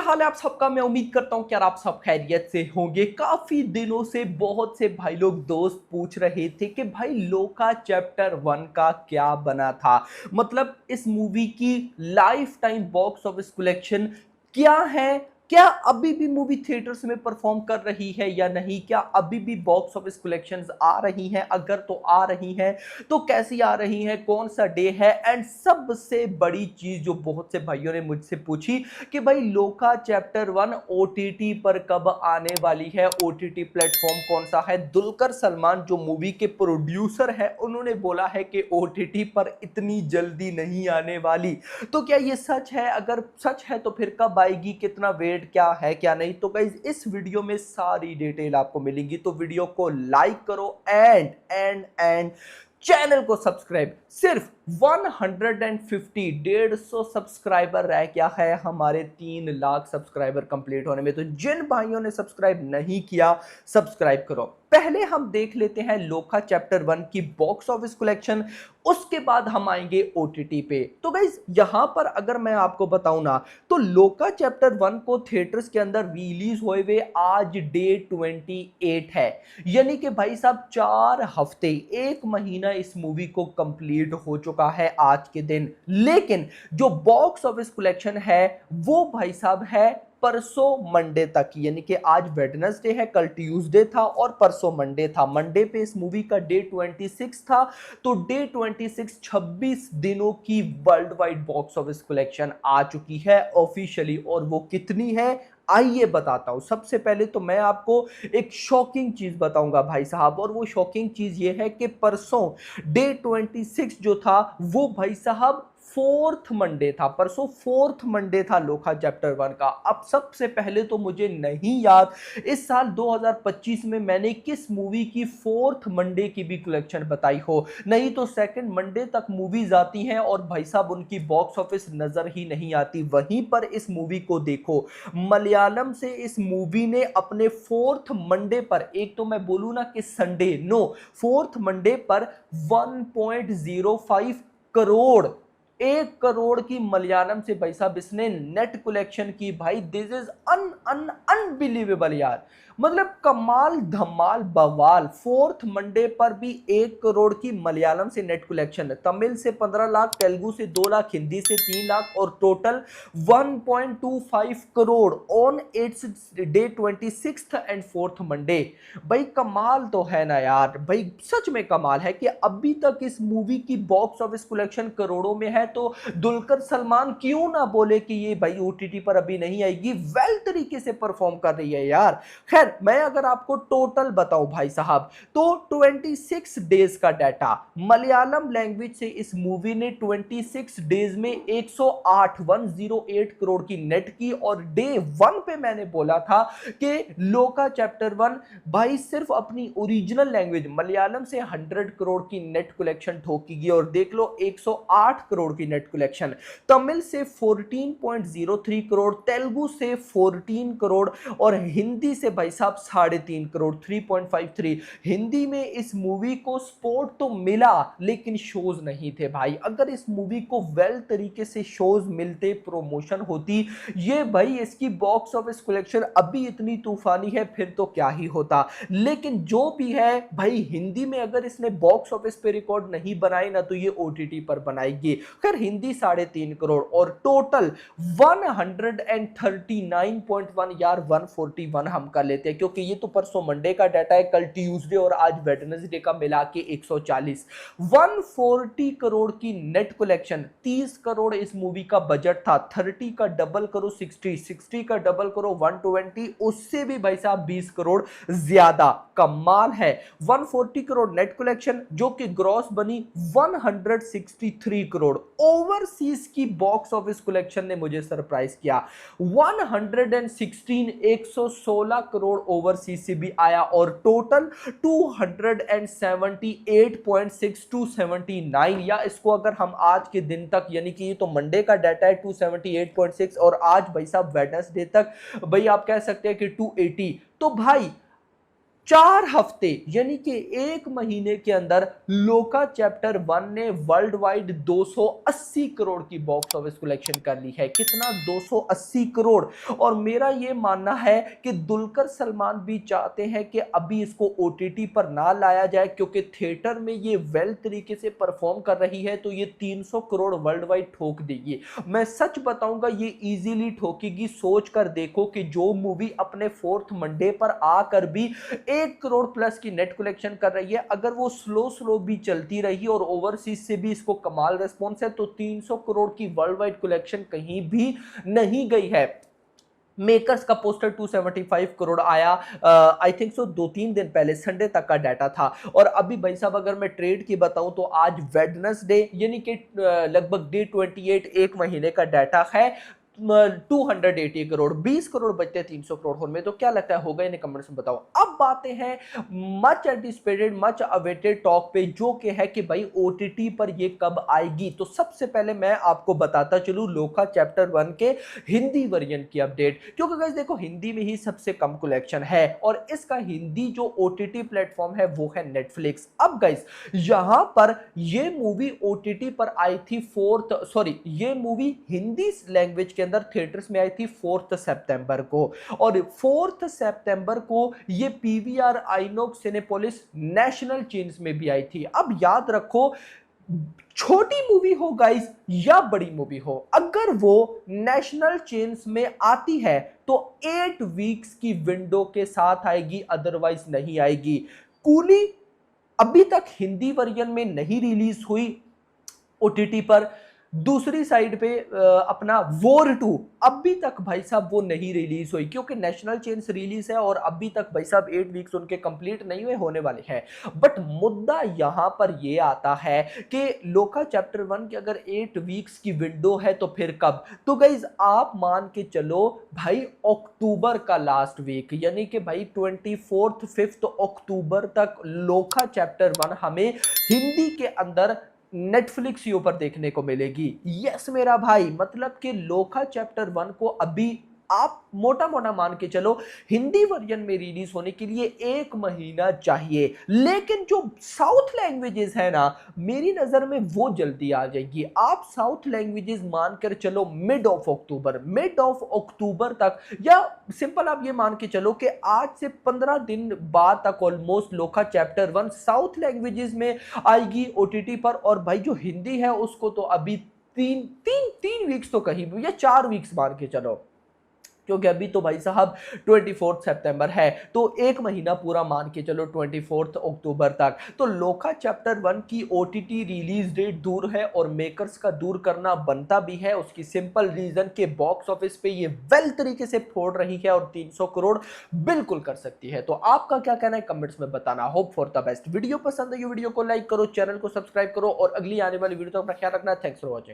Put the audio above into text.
हाल है आप सबका। मैं उम्मीद करता हूं कि यार आप सब खैरियत से होंगे। काफी दिनों से बहुत से भाई लोग दोस्त पूछ रहे थे कि भाई लोका चैप्टर 1 का क्या बना था। मतलब इस मूवी की life time box office collection क्या है, क्या अभी भी मूवी थिएटर्स में परफॉर्म कर रही है या नहीं, क्या अभी भी बॉक्स ऑफिस कलेक्शंस आ रही हैं, अगर तो आ रही हैं तो कैसी आ रही हैं, कौन सा डे है। एंड सबसे बड़ी चीज जो बहुत से भाइयों ने मुझसे पूछी कि भाई लोका चैप्टर 1 ओटीटी पर कब आने वाली है, ओटीटी प्लेटफॉर्म कौन सा है। दुलकर सलमान जो मूवी के प्रोड्यूसर है उन्होंने बोला है कि ओटीटी पर इतनी जल्दी नहीं आने वाली। तो क्या ये सच है? अगर सच है तो फिर कब आएगी, कितना वेट क्या है क्या नहीं। तो गाइस इस वीडियो में सारी डिटेल आपको मिलेंगी, तो वीडियो को लाइक करो एंड चैनल को सब्सक्राइब। सिर्फ 150 150 सब्सक्राइबर रह गया है हमारे 3 लाख सब्सक्राइबर कंप्लीट होने में। तो जिन भाइयों ने सब्सक्राइब नहीं किया सब्सक्राइब करो। पहले हम देख लेते हैं लोका चैप्टर 1 की बॉक्स ऑफिस कलेक्शन, उसके बाद हम आएंगे ओटीटी पे। तो गाइस यहां पर अगर मैं आपको बताऊं ना, तो लोका चैप्टर 1 को थिएटर्स के अंदर रिलीज हुए आज डे 28 है। यानी कि भाई साहब 4 हफ्ते, 1 महीना इस मूवी को कंप्लीट हो चुका है आज के दिन। लेकिन जो बॉक्स ऑफिस कलेक्शन है वो भाई साहब है परसों मंडे तक। यानी कि आज वेडनेसडे है, कल ट्यूसडे था और परसों मंडे था। मंडे पे इस मूवी का डे 26 था। तो डे 26 26 दिनों की world wide box office collection आ चुकी है ऑफिशियली। और वो कितनी है आइए बताता हूं। सबसे पहले तो मैं आपको एक शॉकिंग चीज बताऊंगा भाई साहब, और वो शॉकिंग चीज ये है कि परसों डे 26 जो था वो भाई साहब फोर्थ मंडे था। परसों फोर्थ मंडे था लोका चैप्टर 1 का। अब सबसे पहले तो मुझे नहीं याद इस साल 2025 में मैंने किस मूवी की फोर्थ मंडे की भी कलेक्शन बताई हो। नहीं तो सेकंड मंडे तक मूवीज आती हैं और भाई साहब उनकी बॉक्स ऑफिस नजर ही नहीं आती। वहीं पर इस मूवी को देखो, मलयालम से इस मूवी ने अपने फोर्थ मंडे पर, एक तो मैं बोलूं ना कि संडे, नो, फोर्थ मंडे पर 1.05 करोड़, 1 करोड़ की मलयालम से भाई साहब इसने नेट कलेक्शन की। भाई दिस इज अनबिलीवेबल यार। मतलब कमाल धमाल बवाल। फोर्थ मंडे पर भी 1 करोड़ की मलयालम से नेट कलेक्शन, तमिल से 15 लाख, तेलुगु से 2 लाख, हिंदी से 3 लाख और total 1.25 crore on it's day 26 and fourth Monday. भाई कमाल तो है ना यार। भाई सच में कमाल है कि अभी तक इस मूवी की बॉक्स ऑफिस कलेक्शन करोड़ों में है। तो दुलकर सलमान क्यों ना बोले कि ये भाई ओटीटी पर अभी नहीं आएगी, वेल तरीके से परफॉर्म कर रही है यार। खैर मैं अगर आपको टोटल बताऊं भाई साहब, तो 26 डेज का डाटा मलयालम लैंग्वेज से इस मूवी ने 26 डेज में 108 करोड़ की नेट की। और डे 1 पे मैंने बोला था कि लोका चैप्टर 1 भाई सिर्फ अपनी ओरिजिनल लैंग्वेज मलयालम से 100 करोड़ की नेट कलेक्शन ठोकेगी। और देख लो 108 करोड़ की नेट कलेक्शन, तमिल से 14.03 करोड़, तेलुगु से 14 करोड़ और हिंदी से भाई साहब 3.5 करोड़, 3.53। हिंदी में इस मूवी को सपोर्ट तो मिला लेकिन शोज नहीं थे भाई। अगर इस मूवी को वेल तरीके से शोज मिलते, प्रमोशन होती, ये भाई इसकी बॉक्स ऑफिस कलेक्शन अभी इतनी तूफानी है फिर तो क्या ही होता। लेकिन जो भी है भाई, हिंदी में अगर इसने बॉक्स ऑफिस पे रिकॉर्ड नहीं बनाए ना तो ये ओटीटी पर बनाएगी। खैर हिंदी 3.5 करोड़ और टोटल 139.1 यार 141 हम कर लेते हैं क्योंकि ये तो परसों मंडे का डाटा है, कल ट्यूसडे और आज वेडनेसडे का मिला के 140, 140 करोड़ की नेट कलेक्शन। 30 करोड़ इस मूवी का बजट था, 30 का डबल करो 60, 60 का डबल करो 120, उससे भी भाई साहब 20 करोड़ ज्यादा। कमाल है। 140 करोड़ नेट कलेक्शन जो कि ग्रॉस बनी 163 करोड़। ओवरसीज की बॉक्स ऑफिस कलेक्शन ने मुझे सरप्राइज किया, 116, 116 करोड़ ओवरसीज से भी आया और टोटल 278.6 या इसको अगर हम आज के दिन तक, यानी कि ये तो मंडे का डाटा है, 278.6 और आज भाई साहब वेडनेसडे तक भाई आप कह सकते हैं कि 280। तो भाई 4 हफ्ते यानी कि 1 महीने के अंदर लोका चैप्टर 1 ने वर्ल्ड वाइड 280 करोड़ की बॉक्स ऑफिस कलेक्शन कर ली है। कितना? 280 करोड़। और मेरा ये मानना है कि दुलकर सलमान भी चाहते हैं कि अभी इसको ओटीटी पर ना लाया जाए, क्योंकि थिएटर में ये वेल तरीके से परफॉर्म कर रही है तो ये 300 करोड़ वर्ल्ड वाइड ठोक देगी। मैं सच बताऊंगा ये इजीली ठोकेगी। सोच कर देखो कि जो मूवी अपने 4th मंडे पर आकर भी 1 करोड़ प्लस की नेट कलेक्शन कर रही है, अगर वो स्लो स्लो भी चलती रही और ओवरसीज से भी इसको कमाल रेस्पॉन्स है तो 300 करोड़ की वर्ल्ड वाइड कलेक्शन कहीं भी नहीं गई है। मेकर्स का पोस्टर 275 करोड़ आया, आई थिंक सो 2-3 दिन पहले, संडे तक का डाटा था। और अभी भाई साहब अगर मैं ट्रेड की बताऊं तो आज वेडनेसडे यानी कि लगभग डे 28, 1 महीने का डाटा है। 280 करोड़, 20 करोड़ बचते 300 करोड़ होने में। तो क्या लगता है होगा, इन्हें कमेंट्स में बताओ। अब बातें हैं much anticipated, much awaited talk पे, जो कि है कि भाई ओटीटी पर ये कब आएगी। तो सबसे पहले मैं आपको बताता चलूं लोका चैप्टर 1 के हिंदी वर्जन की अपडेट, क्योंकि गाइस देखो हिंदी में ही सबसे कम कलेक्शन है और इसका हिंदी जो ओटीटी प्लेटफॉर्म है वो है नेटफ्लिक्स। अब गाइस यहां पर ये मूवी ओटीटी पर आई थी ये मूवी हिंदी लैंग्वेज के अंदर थिएटर्स में आई थी 4 सितंबर को, और 4 सितंबर को ये PVR INOX Cinepolis national chains में भी आई थी। अब याद रखो, छोटी मूवी हो गाइस या बड़ी मूवी हो, अगर वो नेशनल चेन्स में आती है तो 8 वीक्स की विंडो के साथ आएगी, अदरवाइज नहीं आएगी। कूली अभी तक हिंदी वर्जन में नहीं रिलीज हुई ओटीटी पर। दूसरी साइड पे अपना वॉर 2 अभी तक भाई साहब वो नहीं रिलीज हुई, क्योंकि नेशनल चेन्स रिलीज है और अभी तक भाई साहब 8 वीक्स उनके कंप्लीट नहीं हुए, होने वाले हैं। बट मुद्दा यहां पर ये आता है कि लोका चैप्टर 1 की अगर 8 वीक्स की विंडो है तो फिर कब? तो गाइज आप मान के चलो भाई अक्टूबर का लास्ट वीक, यानी कि भाई 24th 5th अक्टूबर तक लोका चैप्टर 1 हमें हिंदी के अंदर नेटफ्लिक्स ऊपर देखने को मिलेगी। यस मेरा भाई, मतलब कि लोका चैप्टर 1 को अभी आप मोटा मोटा मान के चलो हिंदी वर्जन में रिलीज होने के लिए 1 महीना चाहिए। लेकिन जो साउथ लैंग्वेजेस है ना, मेरी नजर में वो जल्दी आ जाएगी। आप साउथ लैंग्वेजेस मानकर चलो मिड ऑफ अक्टूबर तक, या सिंपल आप ये मान के चलो कि आज से 15 दिन बाद तक ऑलमोस्ट लोका चैप्टर 1 साउथ लैंग्वेजेस में आएगी ओटीटी पर। और भाई जो हिंदी है उसको तो अभी तीन वीक्स तो कहीं भी, या 4 वीक्स मान के चलो, क्योंकि अभी तो भाई साहब 24 सितंबर है, तो 1 महीना पूरा मान के चलो 24 अक्टूबर तक। तो लोका चैप्टर 1 की ओटीटी रिलीज डेट दूर है और मेकर्स का दूर करना बनता भी है। उसकी सिंपल रीजन के बॉक्स ऑफिस पे ये वेल तरीके से फोड़ रही है और 300 करोड़ बिल्कुल कर सकती है। तो आपका क्या कहना है कमेंट्स में बताना। Hope for the best. Video पसंद है, वीडियो को लाइक करो, चैनल को सब्सक्राइब करो और अगली आने वाली वीडियो तक अपना ख्याल रखना। Thanks for watching.